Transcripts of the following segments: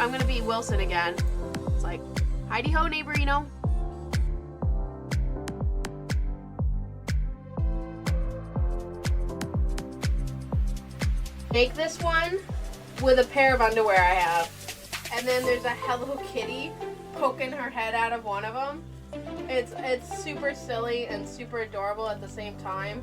I'm gonna be Wilson again. It's like, Heidi ho, neighborino. Make this one with a pair of underwear I have. And then there's a Hello Kitty poking her head out of one of them. It's super silly and super adorable at the same time.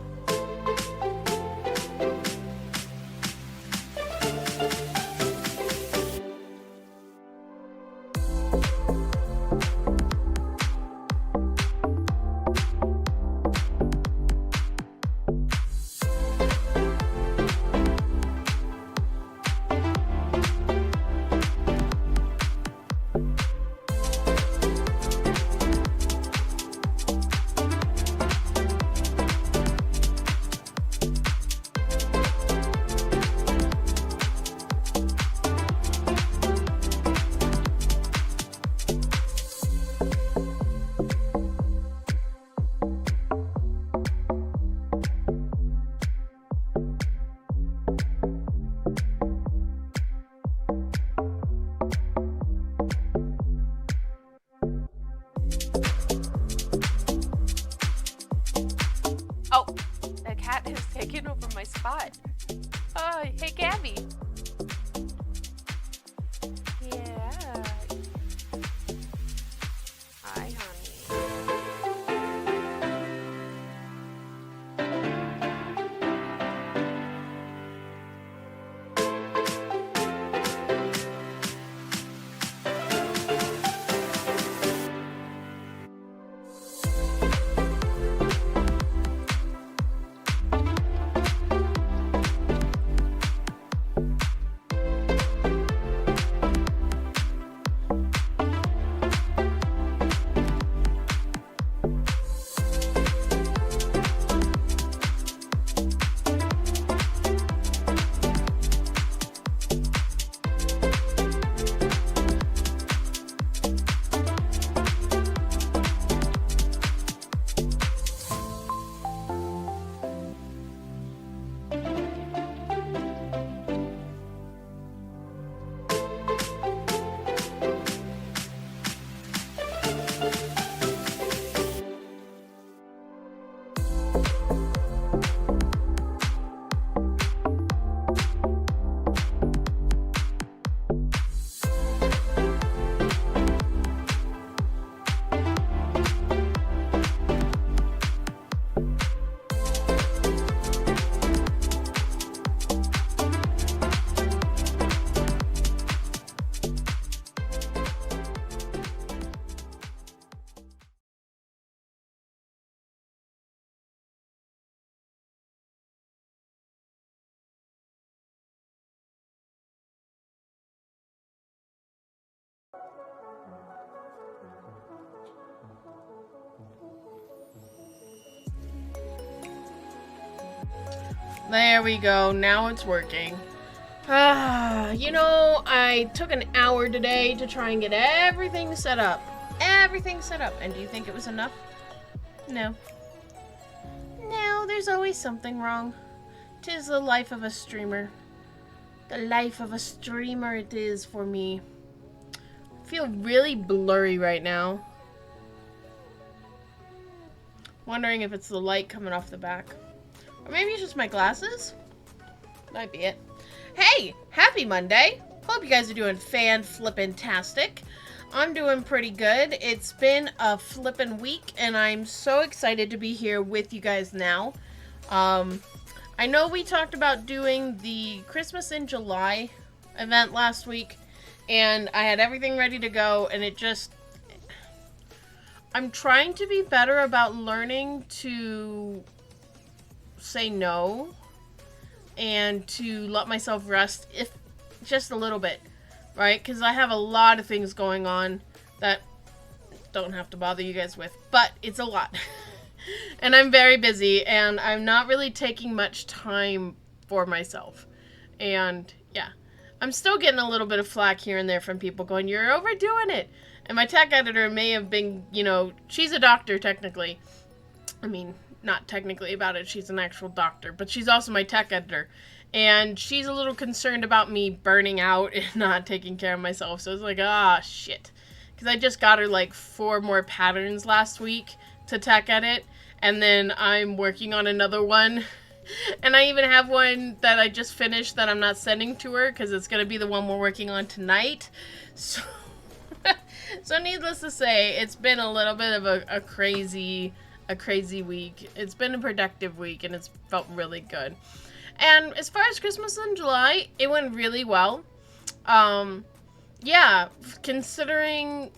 Oh, the cat has taken over my spot. Oh, hey, Gabby. Yeah. Hi, honey. There we go. Now it's working. You know, I took an hour today to try and get everything set up. Everything set up. And do you think it was enough? No. No, there's always something wrong. 'Tis the life of a streamer. The life of a streamer it is for me. I feel really blurry right now. Wondering if it's the light coming off the back. Or maybe it's just my glasses? Might be it. Hey! Happy Monday! Hope you guys are doing fan-flippin-tastic. I'm doing pretty good. It's been a flippin' week, and I'm so excited to be here with you guys now. I know we talked about doing the Christmas in July event last week, and I had everything ready to go, and it just... I'm trying to be better about learning to say no and to let myself rest, if just a little bit, right? Because I have a lot of things going on that don't have to bother you guys with, but it's a lot. And I'm very busy, and I'm not really taking much time for myself. And yeah, I'm still getting a little bit of flack here and there from people going, "You're overdoing it." And my tech editor may have been, she's a doctor technically. I mean, not technically about it, she's an actual doctor, but she's also my tech editor. And she's a little concerned about me burning out and not taking care of myself. So it's like, shit. Because I just got her like 4 more patterns last week to tech edit. And then I'm working on another one. And I even have one that I just finished that I'm not sending to her because it's going to be the one we're working on tonight. So, so needless to say, it's been a little bit of a crazy week. It's been a productive week, and it's felt really good. And as far as Christmas in July, it went really well. Yeah, considering,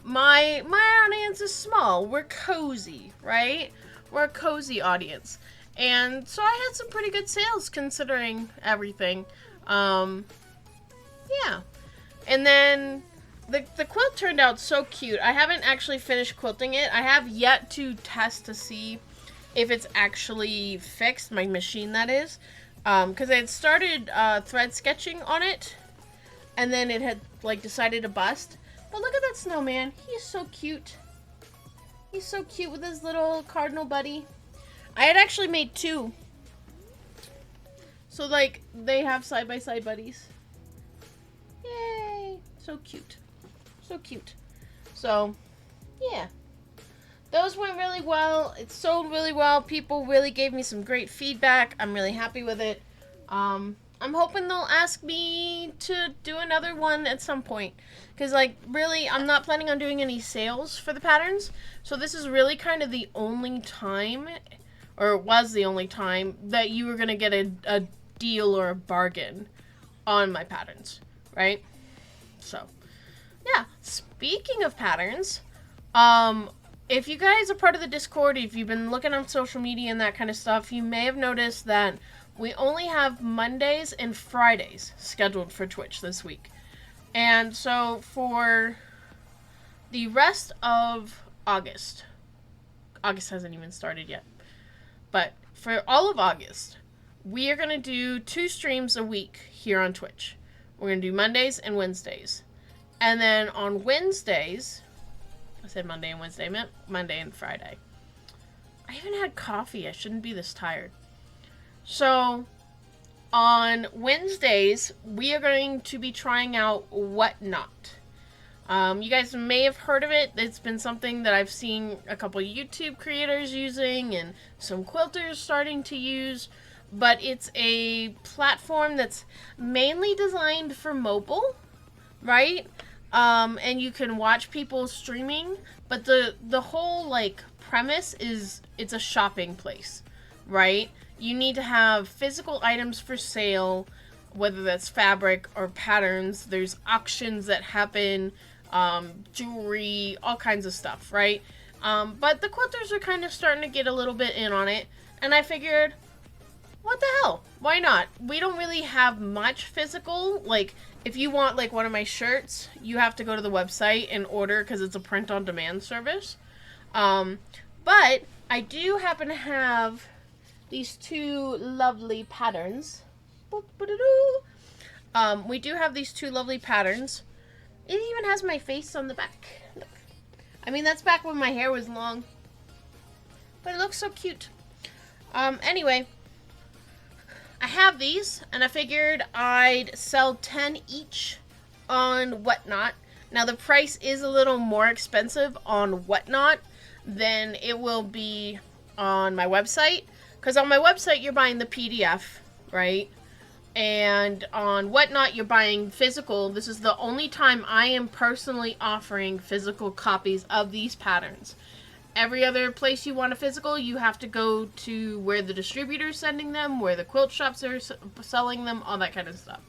my audience is small. We're cozy, right? We're a cozy audience. And so I had some pretty good sales considering everything. Yeah. And then the quilt turned out so cute. I haven't actually finished quilting it. I have yet to test to see if it's actually fixed, my machine that is. Because I had started thread sketching on it, and then it had decided to bust. But look at that snowman. He's so cute. He's so cute with his little cardinal buddy. I had actually made 2. So, they have side-by-side buddies. Yay! So cute. So cute. So, yeah. Those went really well. It sold really well. People really gave me some great feedback. I'm really happy with it. I'm hoping they'll ask me to do another one at some point. Because, really, I'm not planning on doing any sales for the patterns. So this is really kind of the only time, or it was the only time, that you were going to get a deal or a bargain on my patterns, right? So, yeah. Speaking of patterns, if you guys are part of the Discord, if you've been looking on social media and that kind of stuff, you may have noticed that we only have Mondays and Fridays scheduled for Twitch this week. And so for the rest of August hasn't even started yet, but for all of August, we are going to do 2 streams a week here on Twitch. We're going to do Mondays and Wednesdays. And then on Wednesdays, I said Monday and Wednesday, I meant Monday and Friday. I even had coffee. I shouldn't be this tired. So, on Wednesdays, we are going to be trying out Whatnot. You guys may have heard of it. It's been something that I've seen a couple YouTube creators using and some quilters starting to use. But it's a platform that's mainly designed for mobile, right? And you can watch people streaming. But the whole, premise is it's a shopping place, right? You need to have physical items for sale, whether that's fabric or patterns. There's auctions that happen, jewelry, all kinds of stuff, right? But the quilters are kind of starting to get a little bit in on it, and I figured, what the hell? Why not? We don't really have much physical. If you want, one of my shirts, you have to go to the website and order because it's a print-on-demand service. But I do happen to have these 2 lovely patterns. We do have these 2 lovely patterns. It even has my face on the back. Look. I mean, that's back when my hair was long. But it looks so cute. Anyway, I have these, and I figured I'd sell 10 each on Whatnot. Now, the price is a little more expensive on Whatnot than it will be on my website. Because on my website, you're buying the PDF, right? And on Whatnot, you're buying physical. This is the only time I am personally offering physical copies of these patterns. Every other place you want a physical, you have to go to where the distributor's sending them, where the quilt shops are selling them, all that kind of stuff.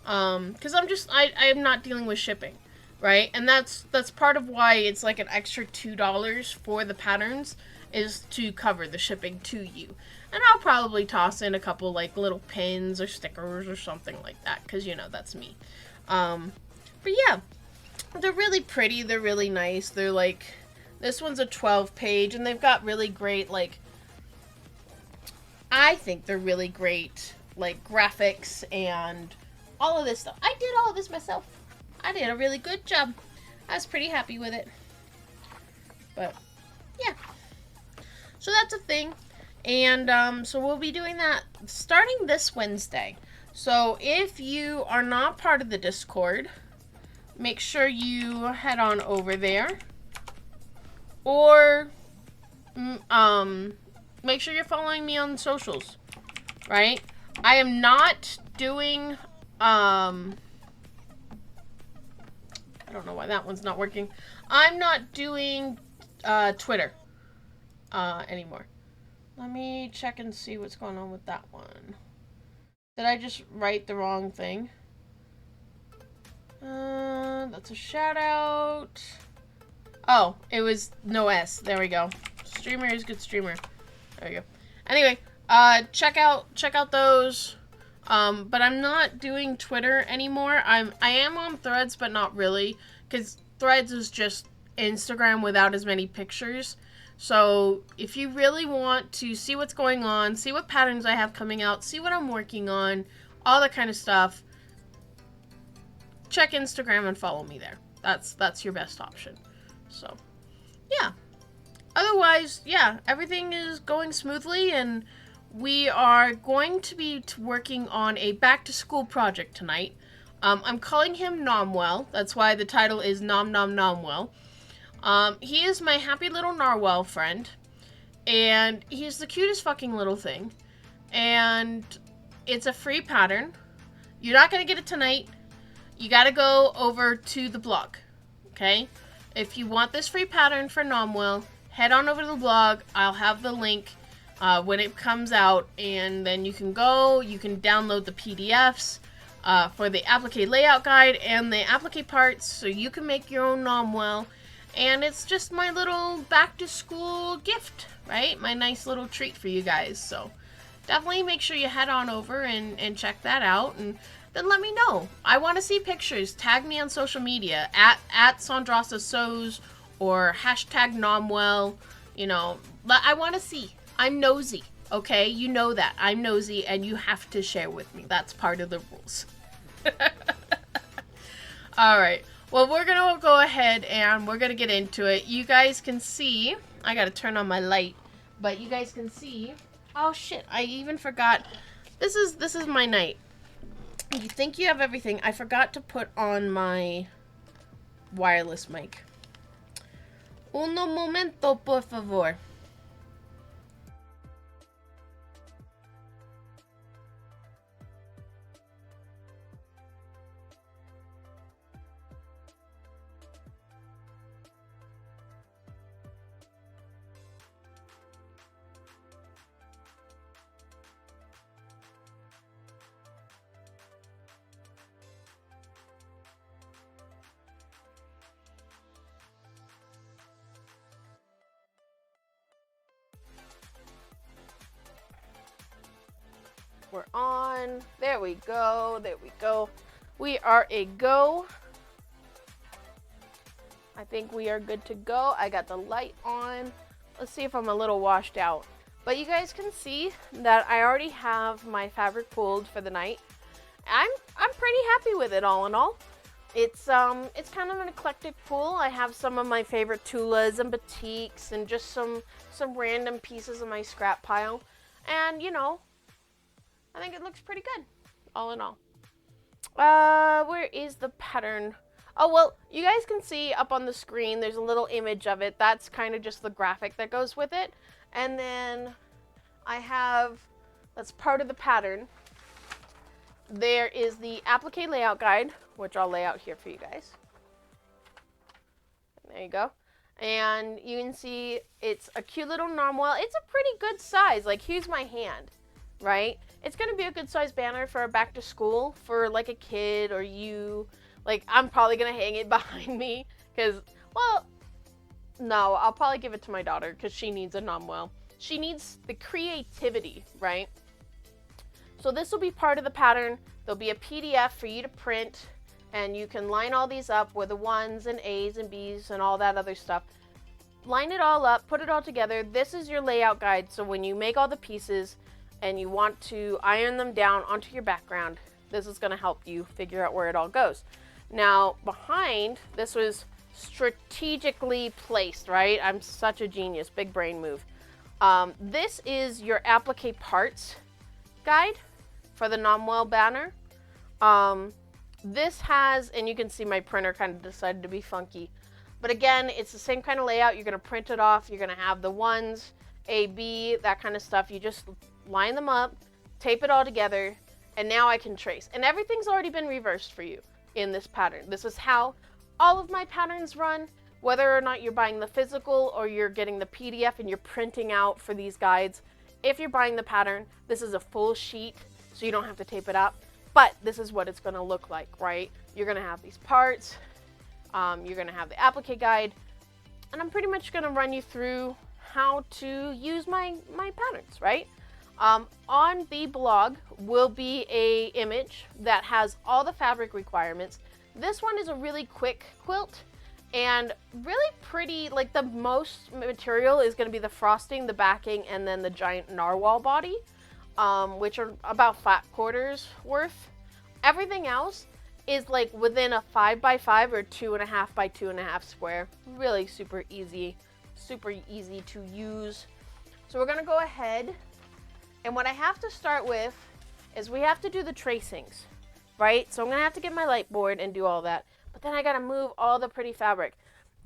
Because I am not dealing with shipping, right? And that's part of why it's an extra $2 for the patterns, is to cover the shipping to you. And I'll probably toss in a couple little pins or stickers or something like that, because that's me. But yeah, they're really pretty. They're really nice. They're This one's a 12 page, and they've got really great, like, I think they're really great, like, graphics and all of this stuff. I did all of this myself. I did a really good job. I was pretty happy with it. But, yeah. So that's a thing. And, so we'll be doing that starting this Wednesday. So if you are not part of the Discord, make sure you head on over there. Or, make sure you're following me on socials, right? I am not doing, I don't know why that one's not working. I'm not doing, Twitter, anymore. Let me check and see what's going on with that one. Did I just write the wrong thing? That's a shout out. Oh, it was no S. There we go. Streamer is good streamer. There we go. Anyway, check out those. But I'm not doing Twitter anymore. I am on Threads, but not really, because Threads is just Instagram without as many pictures. So if you really want to see what's going on, see what patterns I have coming out, see what I'm working on, all that kind of stuff, check Instagram and follow me there. That's your best option. So, yeah. Otherwise, yeah, everything is going smoothly, and we are going to be working on a back-to-school project tonight. I'm calling him Nomwhal. That's why the title is Nomwhal. He is my happy little narwhal friend, and he's the cutest fucking little thing, and it's a free pattern. You're not going to get it tonight. You got to go over to the blog, okay? If you want this free pattern for Nomwhal, head on over to the blog. I'll have the link when it comes out, and then you can go, you can download the PDFs for the applique layout guide and the applique parts, so you can make your own Nomwhal. And it's just my little back-to-school gift, right? My nice little treat for you guys. So definitely make sure you head on over and check that out. And then let me know. I want to see pictures. Tag me on social media. At Sandrasa Sews or hashtag Nomwhal. You know, but I want to see. I'm nosy, okay? You know that. I'm nosy, and you have to share with me. That's part of the rules. All right. Well, we're going to go ahead and we're going to get into it. You guys can see, I got to turn on my light, but you guys can see, oh shit, I even forgot, this is my night. You think you have everything. I forgot to put on my wireless mic. Uno momento, por favor. We're on. There we go. There we go. We are a go. I think we are good to go. I got the light on. Let's see if I'm a little washed out. But you guys can see that I already have my fabric pulled for the night. I'm pretty happy with it all in all. It's kind of an eclectic pool. I have some of my favorite tulas and batiks and just some random pieces of my scrap pile. And you know, I think it looks pretty good, all in all. Where is the pattern? Oh, well, you guys can see up on the screen, there's a little image of it. That's kind of just the graphic that goes with it. And then I have, that's part of the pattern. There is the applique layout guide, which I'll lay out here for you guys. There you go. And you can see it's a cute little Nomwhal. It's a pretty good size. Like, here's my hand, right? It's going to be a good size banner for a back to school for like a kid or you. Like, I'm probably going to hang it behind me because, well, no, I'll probably give it to my daughter because she needs a Nomwhal. She needs the creativity, right? So this will be part of the pattern. There'll be a PDF for you to print, and you can line all these up with the 1s and A's and B's and all that other stuff. line it all up, put it all together. This is your layout guide, so when you make all the pieces and you want to iron them down onto your background, this is going to help you figure out where it all goes. Now, behind, this was strategically placed, right? I'm such a genius, big brain move. This is your applique parts guide for the Nomwhal banner. This has, and you can see my printer kind of decided to be funky. But again, it's the same kind of layout. You're going to print it off. You're going to have the ones, A, B, that kind of stuff. You just line them up, tape it all together, and now I can trace. And everything's already been reversed for you in this pattern. This is how all of my patterns run, whether or not you're buying the physical or you're getting the PDF and you're printing out for these guides. If you're buying the pattern, this is a full sheet, so you don't have to tape it up. But this is what it's going to look like, right? You're going to have these parts. You're going to have the applique guide, and I'm pretty much going to run you through how to use my patterns, right? On the blog will be a image that has all the fabric requirements. This one is a really quick quilt and really pretty. Like, the most material is going to be the frosting, the backing, and then the giant narwhal body, which are about 5/4 worth. Everything else is like within a 5x5 or 2.5x2.5 square. Really super easy to use. So we're gonna go ahead, and what I have to start with is we have to do the tracings, right? So I'm gonna have to get my light board and do all that, but then I gotta move all the pretty fabric.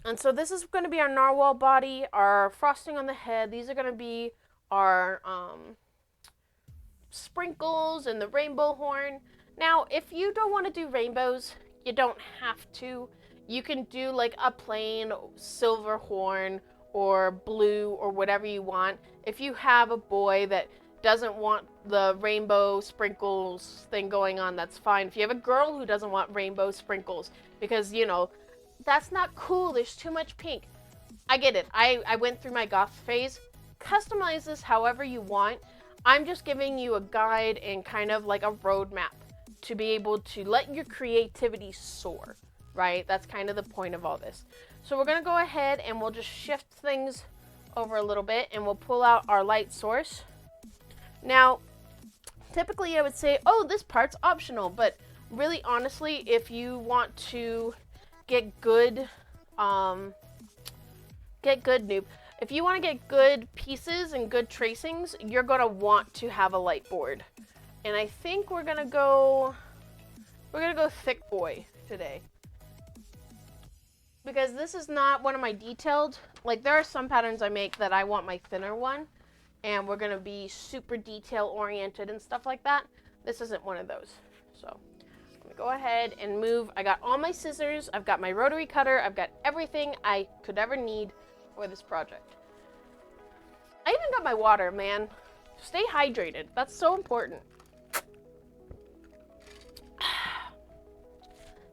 And so this is gonna be our narwhal body, our frosting on the head. These are gonna be our sprinkles and the rainbow horn. Now, if you don't want to do rainbows, you don't have to. You can do like a plain silver horn or blue or whatever you want. If you have a boy that doesn't want the rainbow sprinkles thing going on, that's fine. If you have a girl who doesn't want rainbow sprinkles because, you know, that's not cool, there's too much pink. I get it. I went through my goth phase. Customize this however you want. I'm just giving you a guide and kind of like a roadmap to be able to let your creativity soar, right? That's kind of the point of all this. So we're gonna go ahead and we'll just shift things over a little bit and we'll pull out our light source. Now, typically I would say, oh, this part's optional, but really honestly, if you want to get good, if you want to get good pieces and good tracings, you're gonna want to have a light board. And I think we're gonna go thick boy today. Because this is not one of my detailed, like there are some patterns I make that I want my thinner one, and we're gonna be super detail oriented and stuff like that. This isn't one of those. So I'm gonna go ahead and move. I got all my scissors, I've got my rotary cutter, I've got everything I could ever need for this project. I even got my water, man. Stay hydrated, that's so important.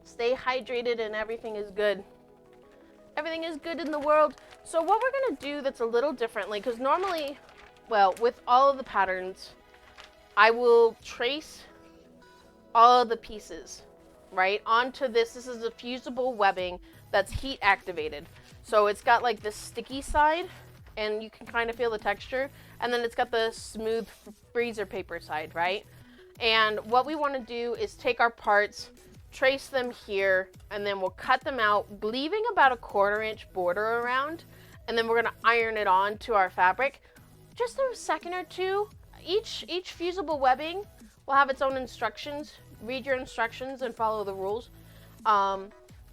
Stay hydrated and everything is good. Everything is good in the world. So what we're gonna do that's a little differently, because normally, well, with all of the patterns, I will trace all of the pieces, right, onto this. This is a fusible webbing that's heat activated. So it's got like this sticky side, and you can kind of feel the texture, and then it's got the smooth freezer paper side, right? And what we want to do is take our parts, trace them here, and then we'll cut them out, leaving about a 1/4 inch border around, and then we're going to iron it on to our fabric. Just a second or two. Each fusible webbing will have its own instructions. Read your instructions and follow the rules.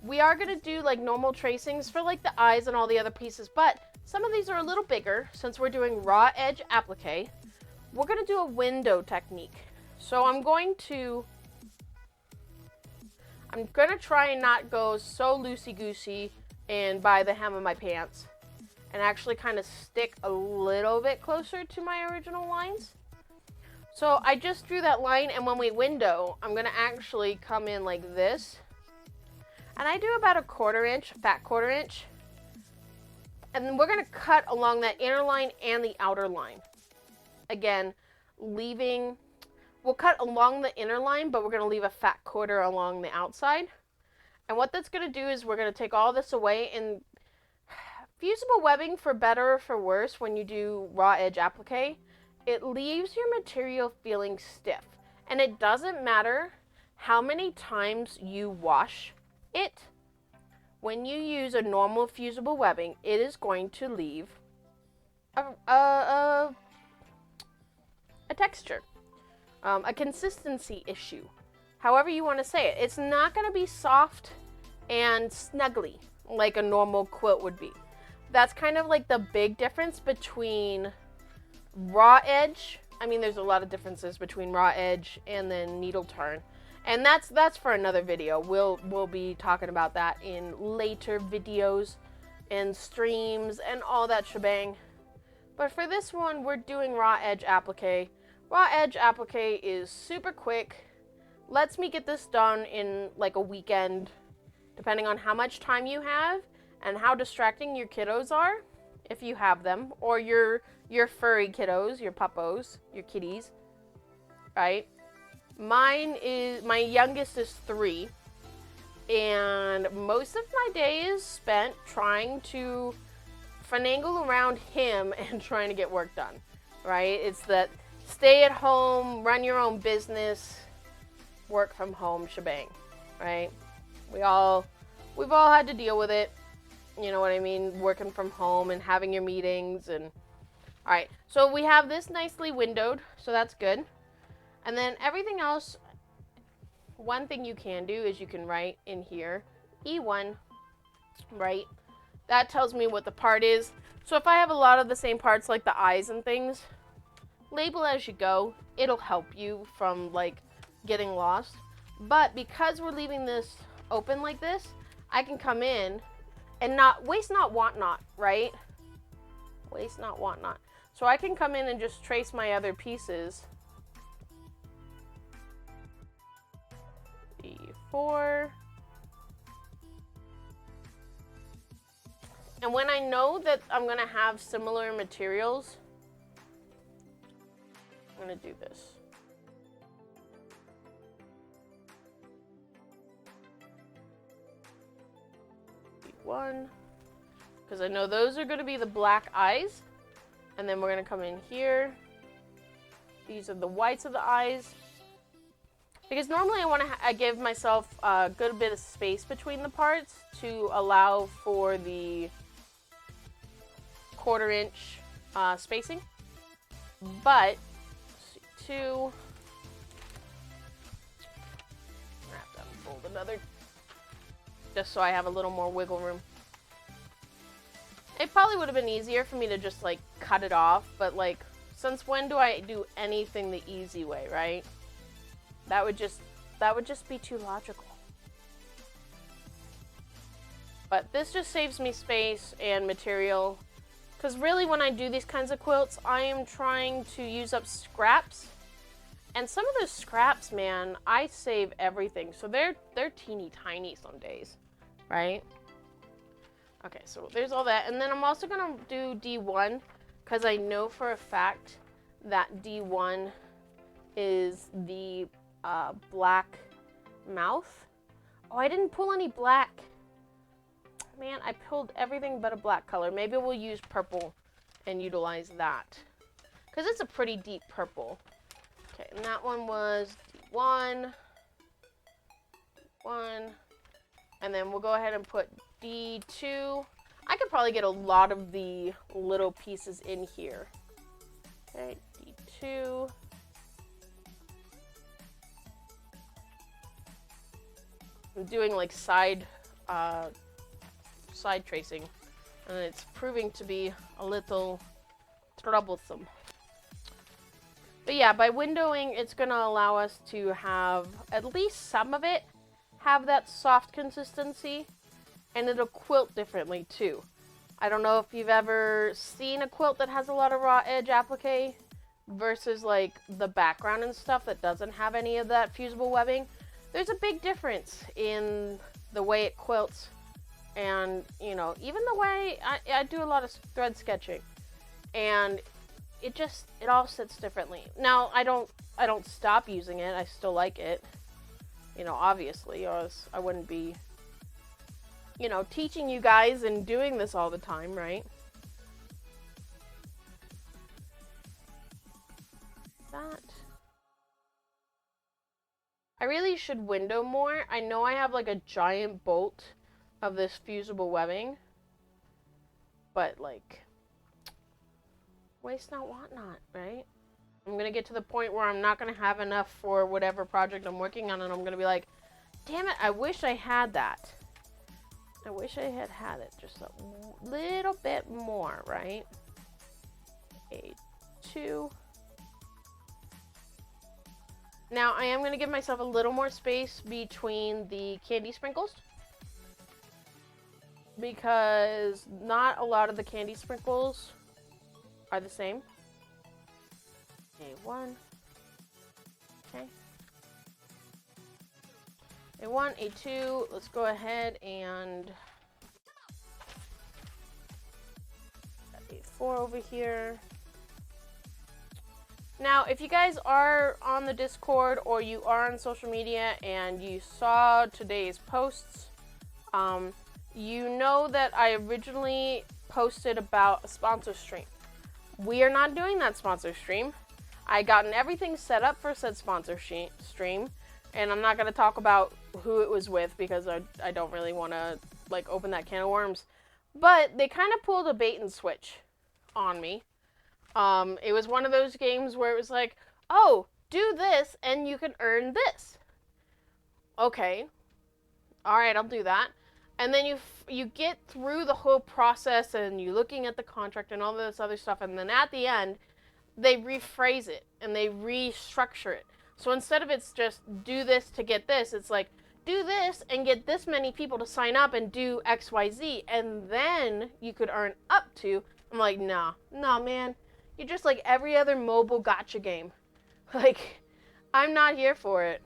We are going to do like normal tracings for like the eyes and all the other pieces, but some of these are a little bigger. Since we're doing raw edge applique, we're going to do a window technique. So I'm going to try and not go so loosey-goosey and by the hem of my pants, and actually kind of stick a little bit closer to my original lines. So I just drew that line, and when we window, I'm going to actually come in like this. And I do about a 1/4 inch, fat 1/4 inch. And then we're going to cut along that inner line and the outer line. Again, we'll cut along the inner line, but we're going to leave a fat 1/4 along the outside. And what that's going to do is we're going to take all this away, and Fusible webbing, for better or for worse, when you do raw edge applique, it leaves your material feeling stiff. And it doesn't matter how many times you wash it. When you use a normal fusible webbing, it is going to leave a texture, a consistency issue, however you want to say it. It's not going to be soft and snuggly like a normal quilt would be. That's kind of like the big difference between raw edge. I mean, there's a lot of differences between raw edge and then needle turn. And that's for another video. We'll be talking about that in later videos and streams and all that shebang. But for this one, we're doing raw edge applique. Raw edge applique is super quick. Lets me get this done in like a weekend, depending on how much time you have and how distracting your kiddos are, if you have them, or your furry kiddos, your puppos, your kitties, right? My youngest is 3, and most of my day is spent trying to finagle around him and trying to get work done, right? It's that stay at home, run your own business, work from home shebang, right? We've all had to deal with it, you know what I mean? Working from home and having your meetings and, all right. So we have this nicely windowed, so that's good. And then everything else, one thing you can do is you can write in here, E1, right? That tells me what the part is. So if I have a lot of the same parts like the eyes and things, label as you go. It'll help you from like getting lost. But because we're leaving this open like this, I can come in and not waste not, want not, right? Waste not, want not. So I can come in and just trace my other pieces. E4. And when I know that I'm gonna have similar materials, I'm gonna do this. E1, because I know those are gonna be the black eyes. And then we're gonna come in here. These are the whites of the eyes. Because normally I want to give myself a good bit of space between the parts to allow for the 1/4 inch spacing. But, let's see, 2. I have to unfold another, just so I have a little more wiggle room. It probably would have been easier for me to just like cut it off, but like, since when do I do anything the easy way, right? That would just be too logical. But this just saves me space and material. Because really when I do these kinds of quilts, I am trying to use up scraps. And some of those scraps, man, I save everything. So they're teeny tiny some days, right? Okay, so there's all that. And then I'm also going to do D1 because I know for a fact that D1 is the black mouth. Oh, I didn't pull any black. Man, I pulled everything but a black color. Maybe we'll use purple and utilize that because it's a pretty deep purple. Okay, and that one was D1. And then we'll go ahead and put D2. I could probably get a lot of the little pieces in here. Okay, D2. I'm doing like side tracing, and it's proving to be a little troublesome. But yeah, by windowing, it's going to allow us to have at least some of it have that soft consistency, and it'll quilt differently too. I don't know if you've ever seen a quilt that has a lot of raw edge applique versus like the background and stuff that doesn't have any of that fusible webbing. There's a big difference in the way it quilts, and you know, even the way I do a lot of thread sketching, and it all sits differently. Now I don't stop using it. I still like it, you know, obviously, or else I wouldn't be you know, teaching you guys and doing this all the time, right? That. I really should window more. I know I have like a giant bolt of this fusible webbing, but like, waste not, want not, right? I'm gonna get to the point where I'm not gonna have enough for whatever project I'm working on, and I'm gonna be like, damn it, I wish I had that. I wish I had it just a little bit more, right? A 2. Now, I am going to give myself a little more space between the candy sprinkles, because not a lot of the candy sprinkles are the same. A1. Okay. A1, A2. Let's go ahead and got A4 over here. Now, if you guys are on the Discord or you are on social media and you saw today's posts, you know that I originally posted about a sponsor stream. We are not doing that sponsor stream. I gotten everything set up for said sponsor stream, and I'm not going to talk about who it was with because I don't really want to like open that can of worms. But they kind of pulled a bait and switch on me. It was one of those games where it was like, oh, do this and you can earn this. Okay. All right, I'll do that. And then you get through the whole process and you're looking at the contract and all this other stuff, and then at the end, they rephrase it and they restructure it. So instead of it's just do this to get this, it's like do this and get this many people to sign up and do XYZ, and then you could earn up to. I'm like, nah, man. You're just like every other mobile gacha game. Like, I'm not here for it.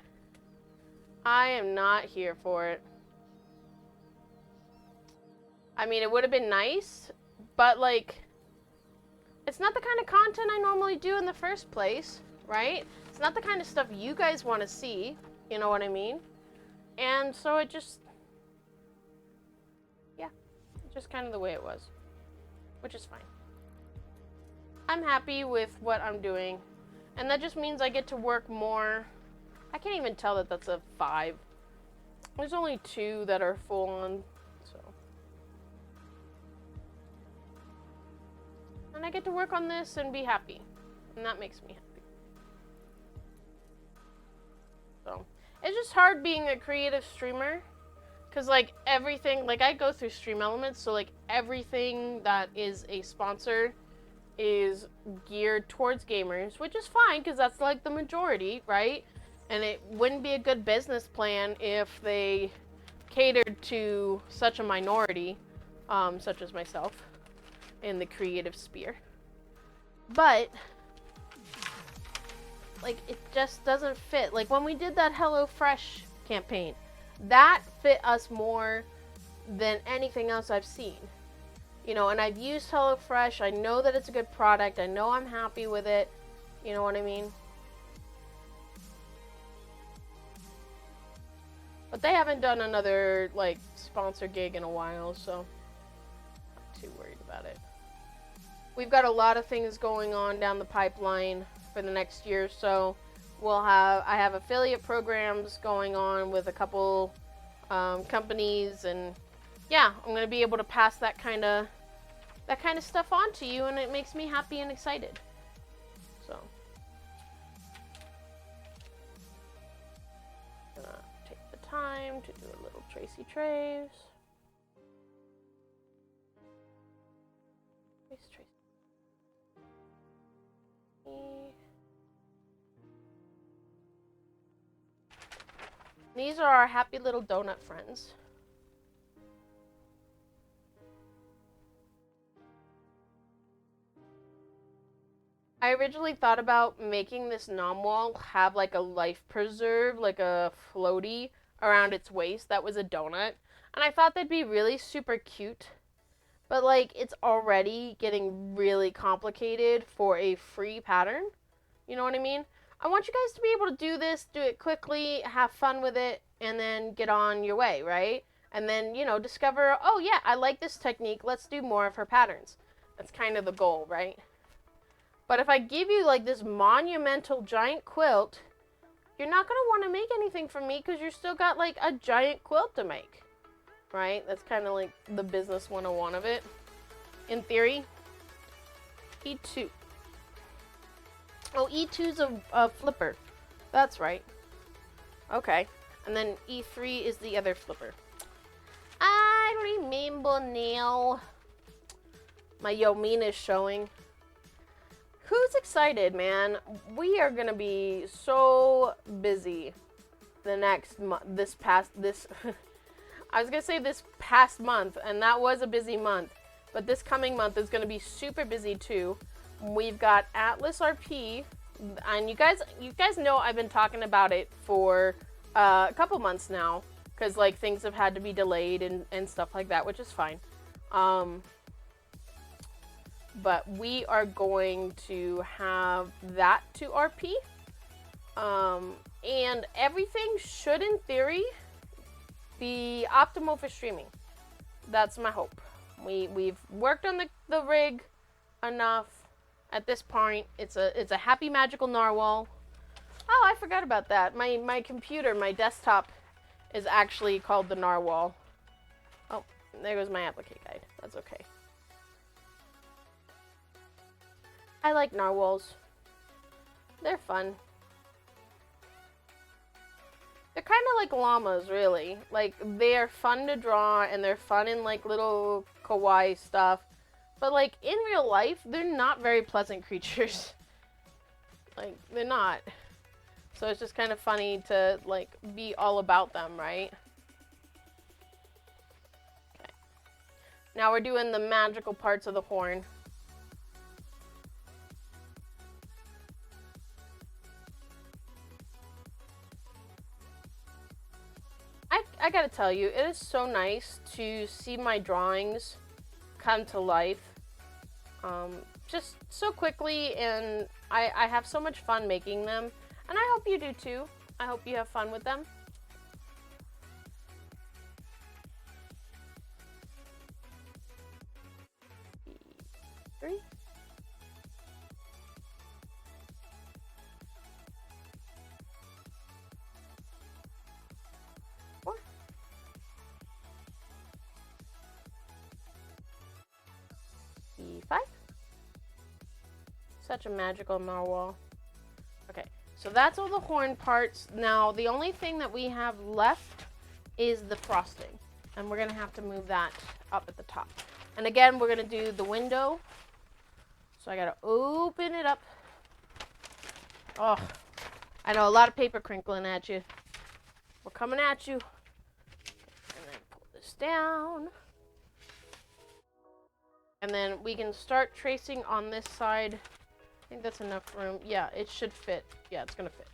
I am not here for it. I mean, it would have been nice, but like, it's not the kind of content I normally do in the first place, right? It's not the kind of stuff you guys want to see, you know what I mean? And so it just, yeah, just kind of the way it was, which is fine. I'm happy with what I'm doing, and that just means I get to work more. I can't even tell that that's a 5. There's only 2 that are full on, so. And I get to work on this and be happy, and that makes me happy. So, it's just hard being a creative streamer, because like everything, like I go through stream elements, so like everything that is a sponsor is geared towards gamers, which is fine because that's like the majority, right? And it wouldn't be a good business plan if they catered to such a minority, such as myself, in the creative sphere. But like it just doesn't fit. Like when we did that HelloFresh campaign, that fit us more than anything else I've seen. You know, and I've used HelloFresh. I know that it's a good product. I know I'm happy with it. You know what I mean? But they haven't done another, like, sponsor gig in a while, so I'm not too worried about it. We've got a lot of things going on down the pipeline for the next year or so. I have affiliate programs going on with a couple companies, and yeah, I'm going to be able to pass that kind of stuff on to you, and it makes me happy and excited. So, gonna take the time to do a little Tracy Trace. Trace. These are our happy little donut friends. I originally thought about making this Nomwhal have like a life preserve, like a floaty around its waist that was a donut. And I thought they'd be really super cute. But like it's already getting really complicated for a free pattern. You know what I mean? I want you guys to be able to do this, do it quickly, have fun with it, and then get on your way, right? And then, you know, discover, oh yeah, I like this technique. Let's do more of her patterns. That's kind of the goal, right? But if I give you like this monumental giant quilt, you're not going to want to make anything from me because you're still got like a giant quilt to make, right? That's kind of like the business 101 of it. In theory, E2. Oh, E2's a flipper. That's right. Okay. And then E3 is the other flipper. I remember now. My Yomin is showing. Who's excited, man? We are gonna be so busy the next month. I was gonna say this past month, and that was a busy month. But this coming month is gonna be super busy too. We've got Atlas RP, and you guys know I've been talking about it for a couple months now, because like things have had to be delayed and stuff like that, which is fine. But we are going to have that to RP. And everything should, in theory, be optimal for streaming. That's my hope. We've worked on the rig enough. At this point, it's a happy magical narwhal. Oh, I forgot about that. My computer, my desktop, is actually called the narwhal. Oh, there goes my applique guide. That's okay. I like narwhals. They're fun. They're kind of like llamas, really. Like, they're fun to draw, and they're fun in, like, little kawaii stuff. But, like, in real life, they're not very pleasant creatures. Like, they're not. So it's just kind of funny to, like, be all about them, right? Okay. Now we're doing the magical parts of the horn. I gotta tell you, it is so nice to see my drawings come to life just so quickly, and I have so much fun making them, and I hope you do too. I hope you have fun with them. Three. E5. Such a magical narwhal. Okay, so that's all the horn parts. Now, the only thing that we have left is the frosting. And we're going to have to move that up at the top. And again, we're going to do the window. So I got to open it up. Oh, I know, a lot of paper crinkling at you. We're coming at you. And then pull this down. And then we can start tracing on this side. I think that's enough room. Yeah, it should fit. Yeah, it's going to fit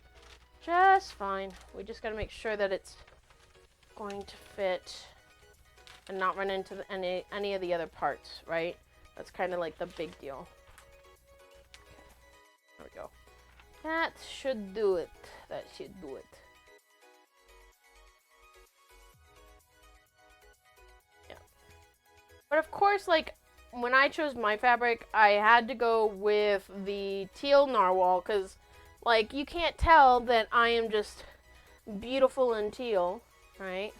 just fine. We just got to make sure that it's going to fit and not run into any of the other parts, right? That's kind of like the big deal. Okay. There we go. That should do it. That should do it. Yeah. But of course, like, when I chose my fabric, I had to go with the teal narwhal, because, like, you can't tell that I am just beautiful in teal, right?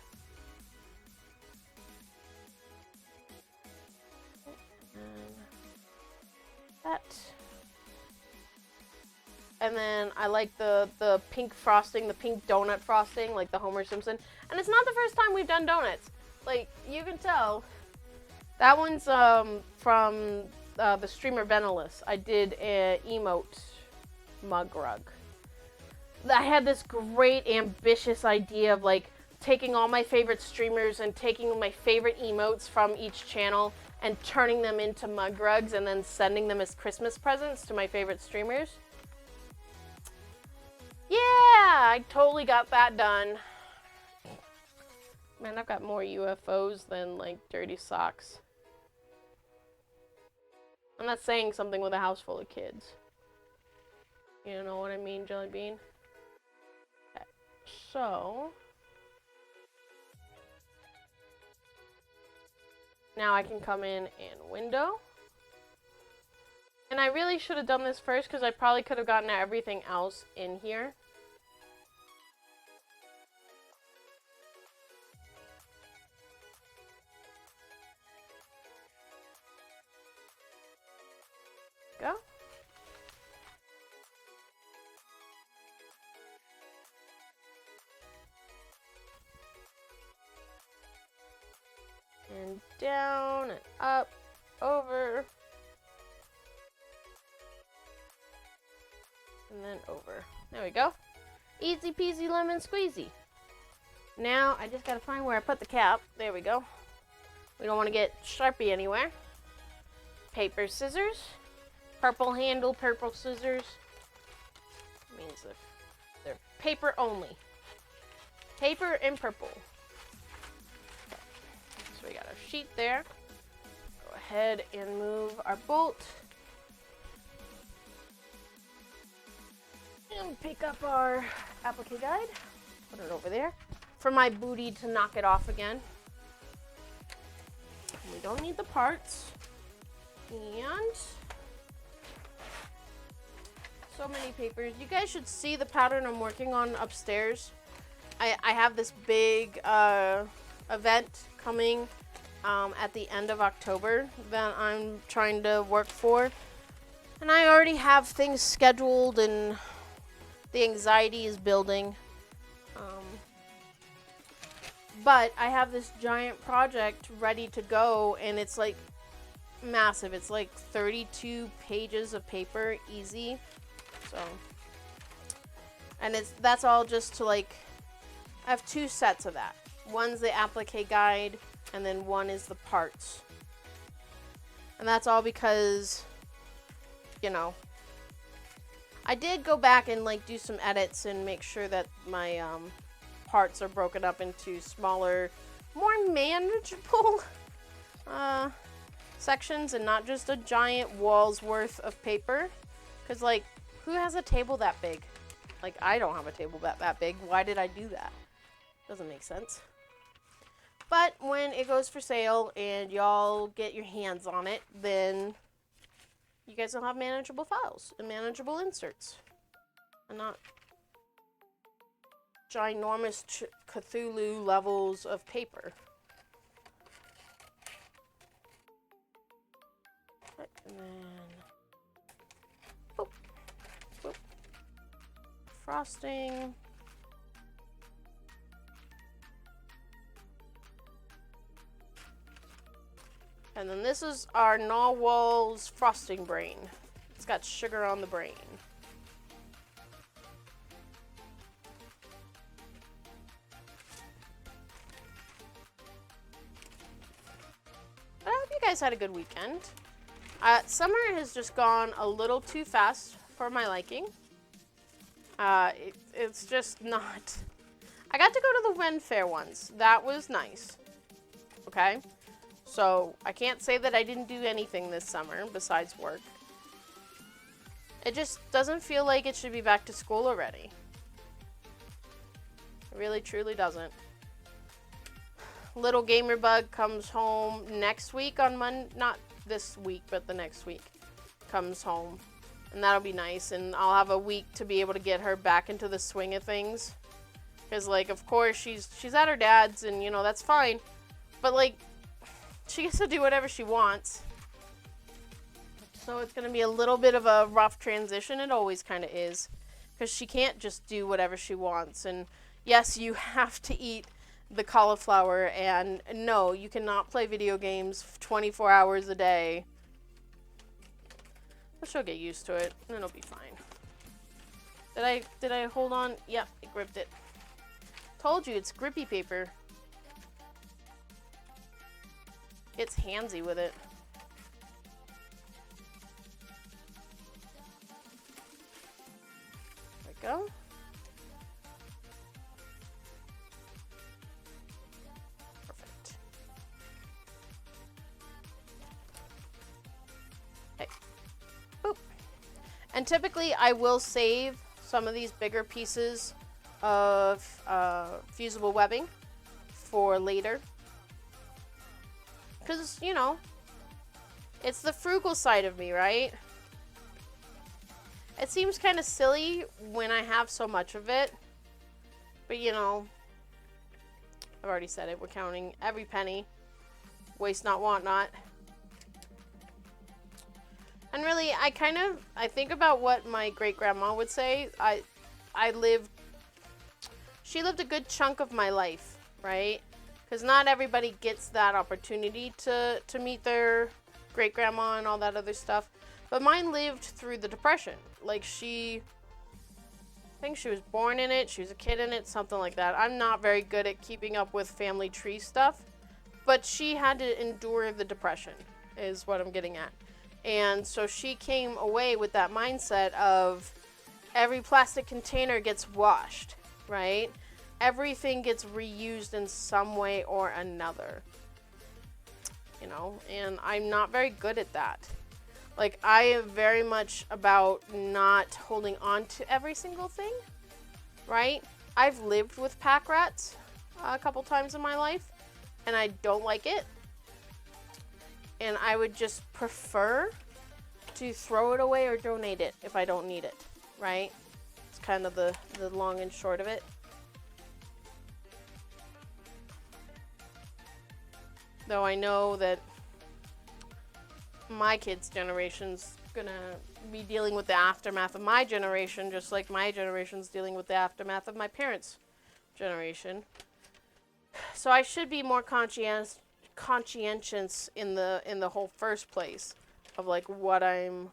And then I like the pink frosting, the pink donut frosting, like the Homer Simpson. And it's not the first time we've done donuts. Like, you can tell. That one's from the streamer Venilus. I did an emote mug rug. I had this great ambitious idea of like taking all my favorite streamers and taking my favorite emotes from each channel and turning them into mug rugs and then sending them as Christmas presents to my favorite streamers. Yeah, I totally got that done. Man, I've got more UFOs than like dirty socks. I'm not saying something with a house full of kids. You know what I mean, Jelly Bean? Okay. So Now I can come in and window. And I really should have done this first because I probably could have gotten everything else in here. Go. And down and up, over. And then over. There we go. Easy peasy lemon squeezy. Now I just gotta find where I put the cap. There we go. We don't want to get Sharpie anywhere. Paper scissors. Purple handle, purple scissors. Means they're paper only. Paper and purple. So we got our sheet there. Go ahead and move our bolt. And pick up our applique guide. Put it over there. For my booty to knock it off again. We don't need the parts. And so many papers. You guys should see the pattern I'm working on upstairs. I have this big event coming at the end of October that I'm trying to work for. And I already have things scheduled and the anxiety is building. But I have this giant project ready to go and it's like massive. It's like 32 pages of paper, easy. So, and that's all just to like, I have 2 sets of that. One's the applique guide and then one is the parts. And that's all because, you know, I did go back and like do some edits and make sure that my parts are broken up into smaller, more manageable sections and not just a giant wall's worth of paper. Because like, who has a table that big? Like, I don't have a table that big. Why did I do that? Doesn't make sense. But when it goes for sale and y'all get your hands on it, then you guys will have manageable files and manageable inserts. And not ginormous Cthulhu levels of paper. And then boop, boop. Frosting. And then this is our Nomwhal's frosting brain. It's got sugar on the brain. But I hope you guys had a good weekend. Summer has just gone a little too fast for my liking. It's just not. I got to go to the Wen Fair once. That was nice. Okay? So, I can't say that I didn't do anything this summer besides work. It just doesn't feel like it should be back to school already. It really, truly doesn't. Little Gamer Bug comes home next week on Monday. Not this week, but the next week. Comes home. And that'll be nice. And I'll have a week to be able to get her back into the swing of things. Because, like, of course, she's at her dad's and, you know, that's fine. But, like, she gets to do whatever she wants. So it's going to be a little bit of a rough transition. It always kind of is. Because she can't just do whatever she wants. And yes, you have to eat the cauliflower. And no, you cannot play video games 24 hours a day. But she'll get used to it. And it'll be fine. Did I hold on? Yeah, I gripped it. Told you, it's grippy paper. It's handsy with it. There we go. Perfect. Okay. Boop. And typically I will save some of these bigger pieces of fusible webbing for later. because, you know, it's the frugal side of me, right? It seems kind of silly when I have so much of it. But, you know, I've already said it. We're counting every penny. Waste not, want not. And really, I think about what my great-grandma would say. She lived a good chunk of my life, right? Because not everybody gets that opportunity to meet their great-grandma and all that other stuff. But mine lived through the Depression. Like, I think she was born in it, she was a kid in it, something like that. I'm not very good at keeping up with family tree stuff. But she had to endure the Depression, is what I'm getting at. And so she came away with that mindset of every plastic container gets washed, right? Everything gets reused in some way or another. You know, and I'm not very good at that. Like, I am very much about not holding on to every single thing, right? I've lived with pack rats a couple times in my life, and I don't like it. And I would just prefer to throw it away or donate it if I don't need it, right? It's kind of the long and short of it. Though I know that my kids' generation's gonna be dealing with the aftermath of my generation, just like my generation's dealing with the aftermath of my parents' generation. So I should be more conscientious in the whole first place of like what I'm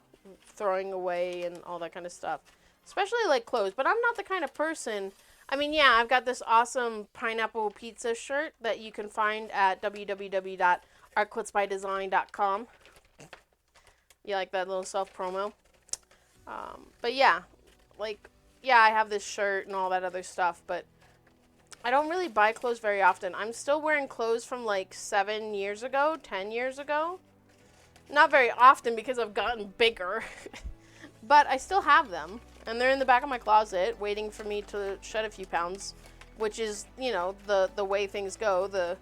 throwing away and all that kind of stuff, especially like clothes. But I'm not the kind of person. I mean, yeah, I've got this awesome pineapple pizza shirt that you can find at www.artquiltsbydesign.com. You like that little self-promo? But yeah, like, yeah, I have this shirt and all that other stuff, but I don't really buy clothes very often. I'm still wearing clothes from like 7 years ago, 10 years ago. Not very often because I've gotten bigger, but I still have them. And they're in the back of my closet waiting for me to shed a few pounds, which is, you know, the way things go.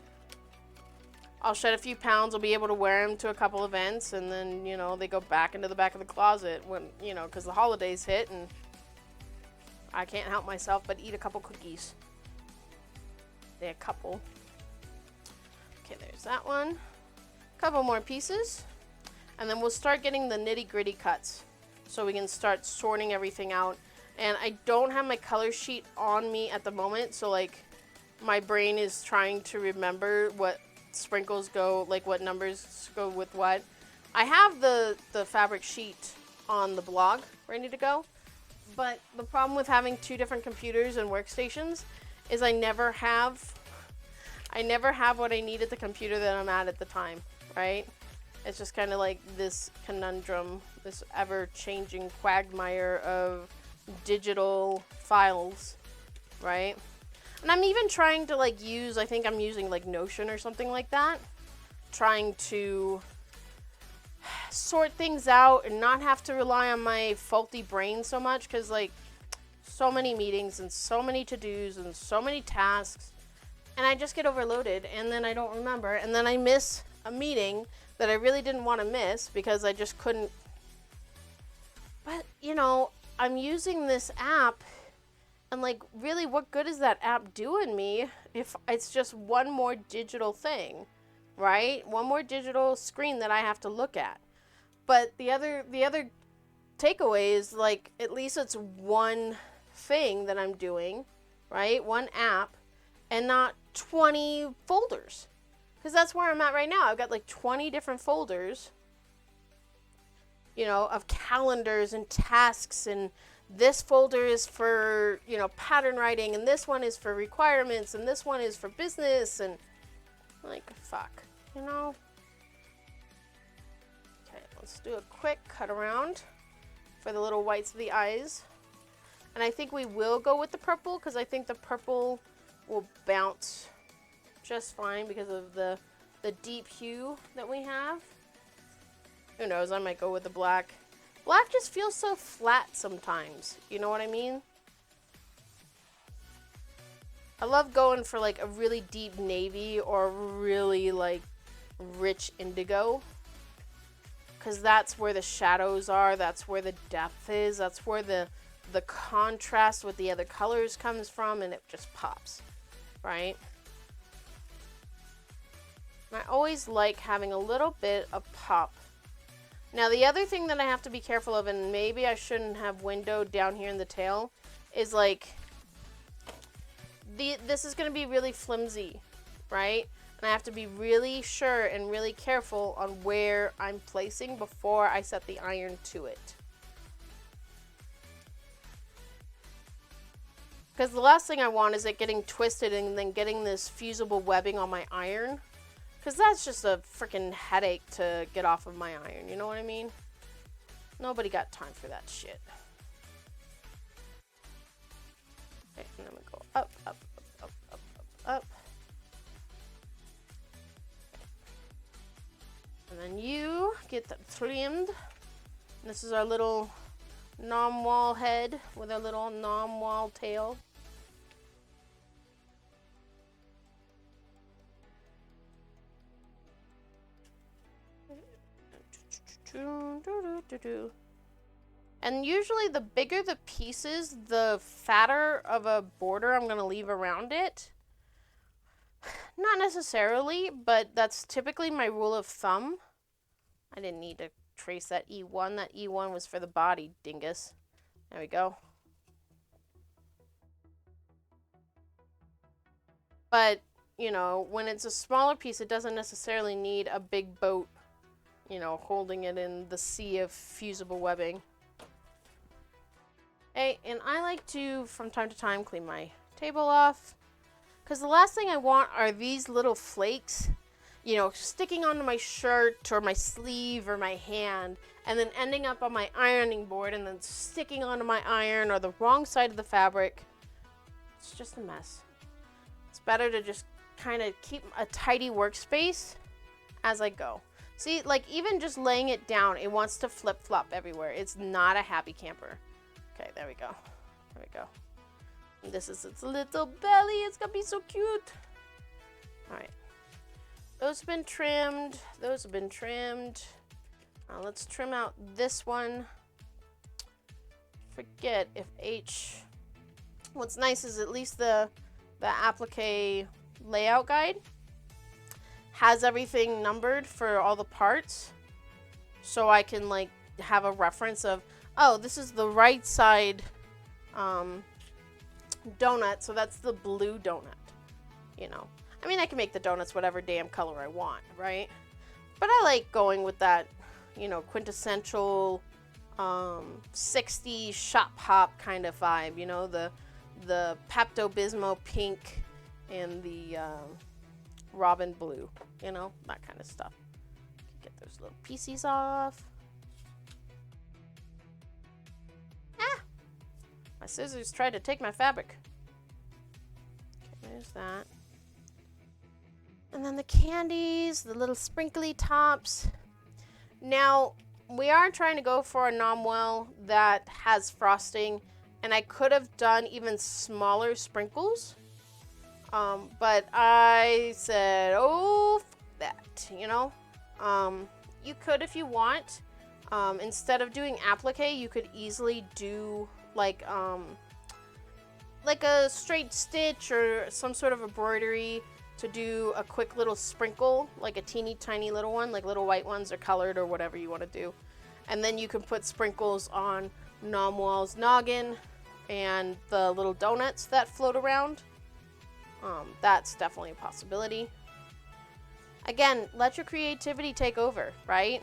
I'll shed a few pounds, I'll be able to wear them to a couple events, and then, you know, they go back into the back of the closet when, you know, because the holidays hit and I can't help myself but eat a couple cookies. A couple. Okay, there's that one. Couple more pieces. And then we'll start getting the nitty-gritty cuts so we can start sorting everything out. And I don't have my color sheet on me at the moment, so like my brain is trying to remember what sprinkles go, like what numbers go with what. I have the fabric sheet on the blog ready to go, but the problem with having two different computers and workstations is I never have what I need at the computer that I'm at the time, right? It's just kind of like this conundrum, this ever-changing quagmire of digital files, right? And I'm even trying to like use, I think I'm using like Notion or something like that, trying to sort things out and not have to rely on my faulty brain so much, because like so many meetings and so many to-dos and so many tasks, and I just get overloaded and then I don't remember, and then I miss a meeting that I really didn't want to miss because I just couldn't. But, you know, I'm using this app, and like, really, what good is that app doing me if it's just one more digital thing, right? One more digital screen that I have to look at. But the other takeaway is, like, at least it's one thing that I'm doing, right? One app, and not 20 folders. Because that's where I'm at right now. I've got like 20 different folders, you know, of calendars and tasks, and this folder is for, you know, pattern writing, and this one is for requirements, and this one is for business, and like, fuck, you know? Okay, let's do a quick cut around for the little whites of the eyes. And I think we will go with the purple, because I think the purple will bounce just fine because of the deep hue that we have. Who knows, I might go with the black. Black just feels so flat sometimes, you know what I mean? I love going for like a really deep navy or really like rich indigo. Because that's where the shadows are, that's where the depth is, that's where the contrast with the other colors comes from, and it just pops, right? I always like having a little bit of pop. Now, the other thing that I have to be careful of, and maybe I shouldn't have windowed down here in the tail, is like, this is going to be really flimsy, right? And I have to be really sure and really careful on where I'm placing before I set the iron to it. Because the last thing I want is it getting twisted and then getting this fusible webbing on my iron. Because that's just a freaking headache to get off of my iron, you know what I mean? Nobody got time for that shit. Okay, and then we go up, up, up, up, up, up. And then you get that trimmed. And this is our little Nomwhal head with a little Nomwhal tail. And usually the bigger the pieces, the fatter of a border I'm going to leave around it. Not necessarily, but that's typically my rule of thumb. I didn't need to trace that E1. That E1 was for the body, dingus. There we go. But, you know, when it's a smaller piece, it doesn't necessarily need a big boat, you know, holding it in the sea of fusible webbing. Hey, and I like to, from time to time, clean my table off. Because the last thing I want are these little flakes, you know, sticking onto my shirt or my sleeve or my hand, and then ending up on my ironing board and then sticking onto my iron or the wrong side of the fabric. It's just a mess. It's better to just kind of keep a tidy workspace as I go. See, like even just laying it down, it wants to flip-flop everywhere. It's not a happy camper. Okay, there we go. There we go. And this is its little belly. It's gonna be so cute. All right. Those have been trimmed. Those have been trimmed. Now let's trim out this one. Forget if H. What's nice is at least the applique layout guide has everything numbered for all the parts, so I can like have a reference of, oh, this is the right side donut, so that's the blue donut, you know. I mean, I can make the donuts whatever damn color I want, right? But I like going with that, you know, quintessential 60s shop hop kind of vibe, you know, the Pepto-Bismol pink and the Robin blue, you know, that kind of stuff. Get those little pieces off. Ah! My scissors tried to take my fabric. Okay, there's that. And then the candies, the little sprinkly tops. Now, we are trying to go for a Nomwhal that has frosting, and I could have done even smaller sprinkles. But I said, oh, that, you know. You could if you want. Instead of doing applique, you could easily do like a straight stitch or some sort of embroidery to do a quick little sprinkle, like a teeny tiny little one, like little white ones or colored or whatever you want to do. And then you can put sprinkles on Nomwhal's noggin and the little donuts that float around. That's definitely a possibility. Again, let your creativity take over, right?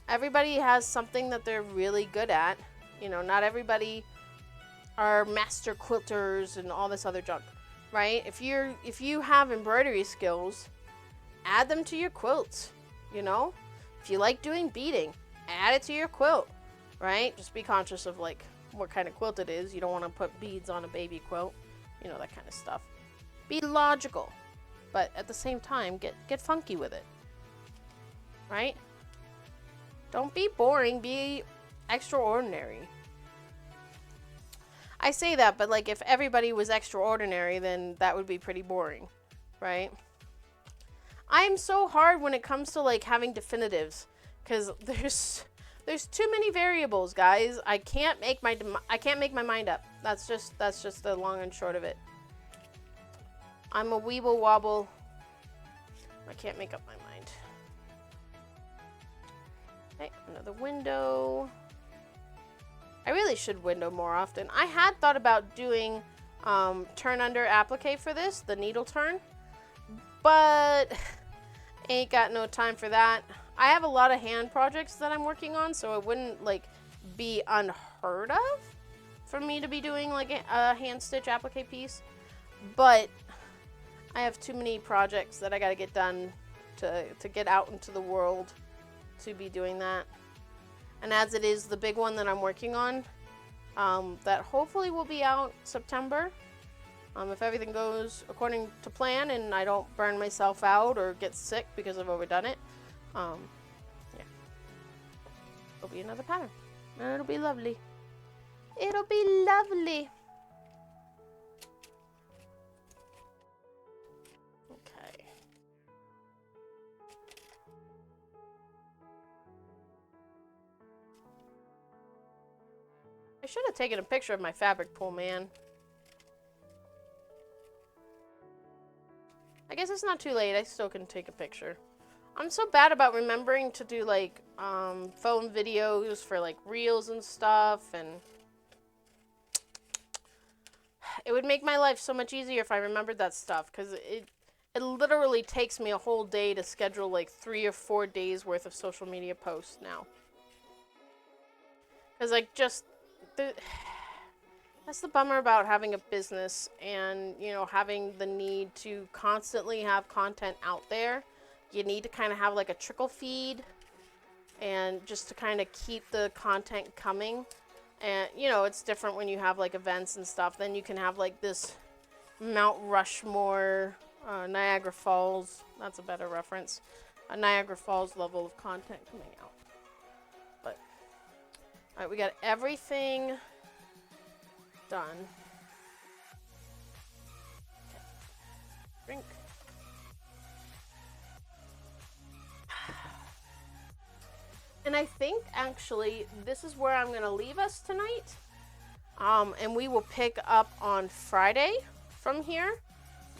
Everybody has something that they're really good at. You know, not everybody are master quilters and all this other junk, right? If you have embroidery skills, add them to your quilts, you know? If you like doing beading, add it to your quilt, right? Just be conscious of like what kind of quilt it is. You don't want to put beads on a baby quilt, you know, that kind of stuff. Be logical, but at the same time, get funky with it, right? Don't be boring, be extraordinary. I say that, but like if everybody was extraordinary, then that would be pretty boring, right? I'm so hard when it comes to like having definitives, because there's too many variables, guys. I can't make my mind up. That's just the long and short of it. I'm a weeble wobble. I can't make up my mind. Okay, another window. I really should window more often. I had thought about doing turn under applique for this, the needle turn, but ain't got no time for that. I have a lot of hand projects that I'm working on, so it wouldn't like be unheard of for me to be doing like a hand stitch applique piece, but I have too many projects that I gotta get done to get out into the world to be doing that. And as it is the big one that I'm working on, that hopefully will be out September. If everything goes according to plan and I don't burn myself out or get sick because I've overdone it, yeah. It'll be another pattern. And it'll be lovely. It'll be lovely. Okay. I should have taken a picture of my fabric pool, man. I guess it's not too late. I still can take a picture. I'm so bad about remembering to do like phone videos for like reels and stuff, and it would make my life so much easier if I remembered that stuff, because it literally takes me a whole day to schedule like 3 or 4 days worth of social media posts now. Because like just that's the bummer about having a business and, you know, having the need to constantly have content out there. You need to kind of have like a trickle feed, and just to kind of keep the content coming. And, you know, it's different when you have like events and stuff. Then you can have like this Mount Rushmore, Niagara Falls. That's a better reference. A Niagara Falls level of content coming out. But, all right, we got everything done. Okay. Drink. And I think actually this is where I'm gonna leave us tonight. And we will pick up on Friday from here.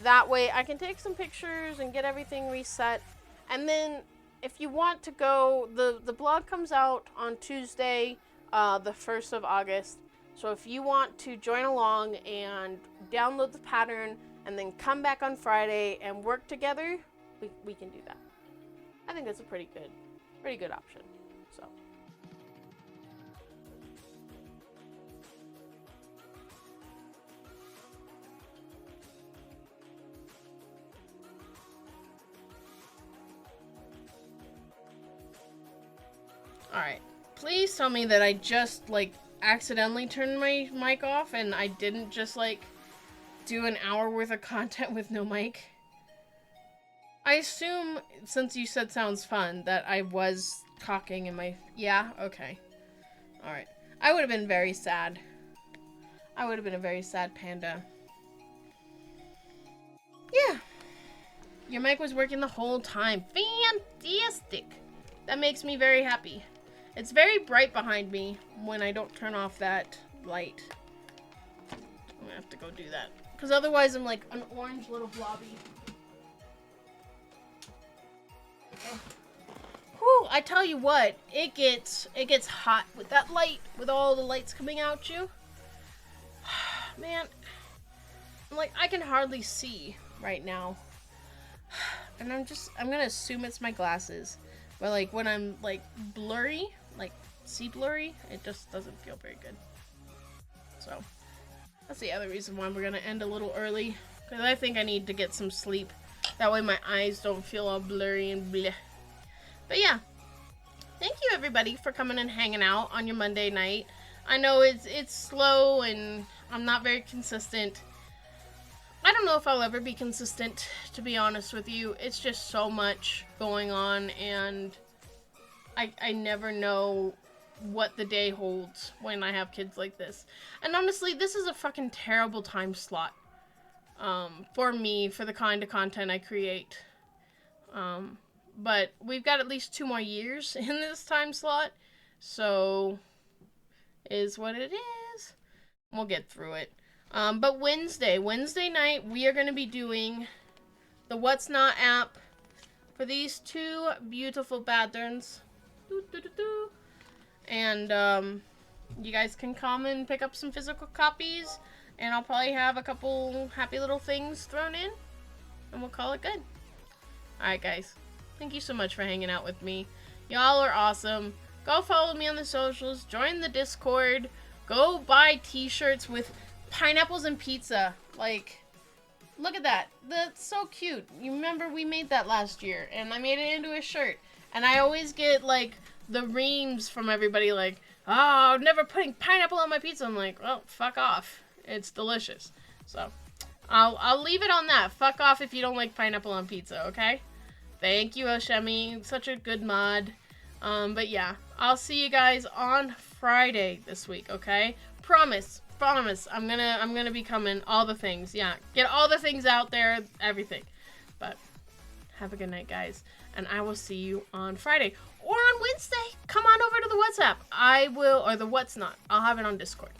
That way I can take some pictures and get everything reset. And then if you want to go, the blog comes out on Tuesday, the 1st of August. So if you want to join along and download the pattern and then come back on Friday and work together, we can do that. I think that's a pretty good option. So. Alright. Please tell me that I just, like, accidentally turned my mic off and I didn't just, like, do an hour worth of content with no mic. I assume, since you said sounds fun, that I was talking in my... Yeah? Okay. Alright. I would have been very sad. I would have been a very sad panda. Yeah. Your mic was working the whole time. Fantastic. That makes me very happy. It's very bright behind me when I don't turn off that light. I'm gonna have to go do that. Because otherwise I'm like an orange little blobby. Whew, I tell you what, it gets hot with that light, with all the lights coming out you. Man, I'm like, I can hardly see right now. And I'm gonna assume it's my glasses. But like when I'm like blurry, like see blurry, it just doesn't feel very good. So that's the other reason why we're gonna end a little early. Because I think I need to get some sleep. That way my eyes don't feel all blurry and bleh. But yeah. Thank you everybody for coming and hanging out on your Monday night. I know it's slow and I'm not very consistent. I don't know if I'll ever be consistent, to be honest with you. It's just so much going on, and I never know what the day holds when I have kids like this. And honestly, this is a fucking terrible time slot for me, for the kind of content I create. But we've got at least 2 more years in this time slot, so is what it is. We'll get through it. But Wednesday night, we are going to be doing the What's Not app for these 2 beautiful patterns. And you guys can come and pick up some physical copies, and I'll probably have a couple happy little things thrown in, and we'll call it good. Alright guys, thank you so much for hanging out with me. Y'all are awesome. Go follow me on the socials, join the Discord, go buy t-shirts with pineapples and pizza. Like, look at that. That's so cute. You remember we made that last year, and I made it into a shirt. And I always get, like, the reams from everybody, like, oh, I'm never putting pineapple on my pizza. I'm like, well, fuck off. It's delicious. So, I'll leave it on that. Fuck off if you don't like pineapple on pizza, okay? Thank you, Oshemi. Such a good mod. But yeah, I'll see you guys on Friday this week, okay? Promise. I'm gonna be coming. All the things. Yeah, get all the things out there. Everything. But have a good night, guys. And I will see you on Friday. Or on Wednesday. Come on over to the WhatsApp. Or the What's Not. I'll have it on Discord.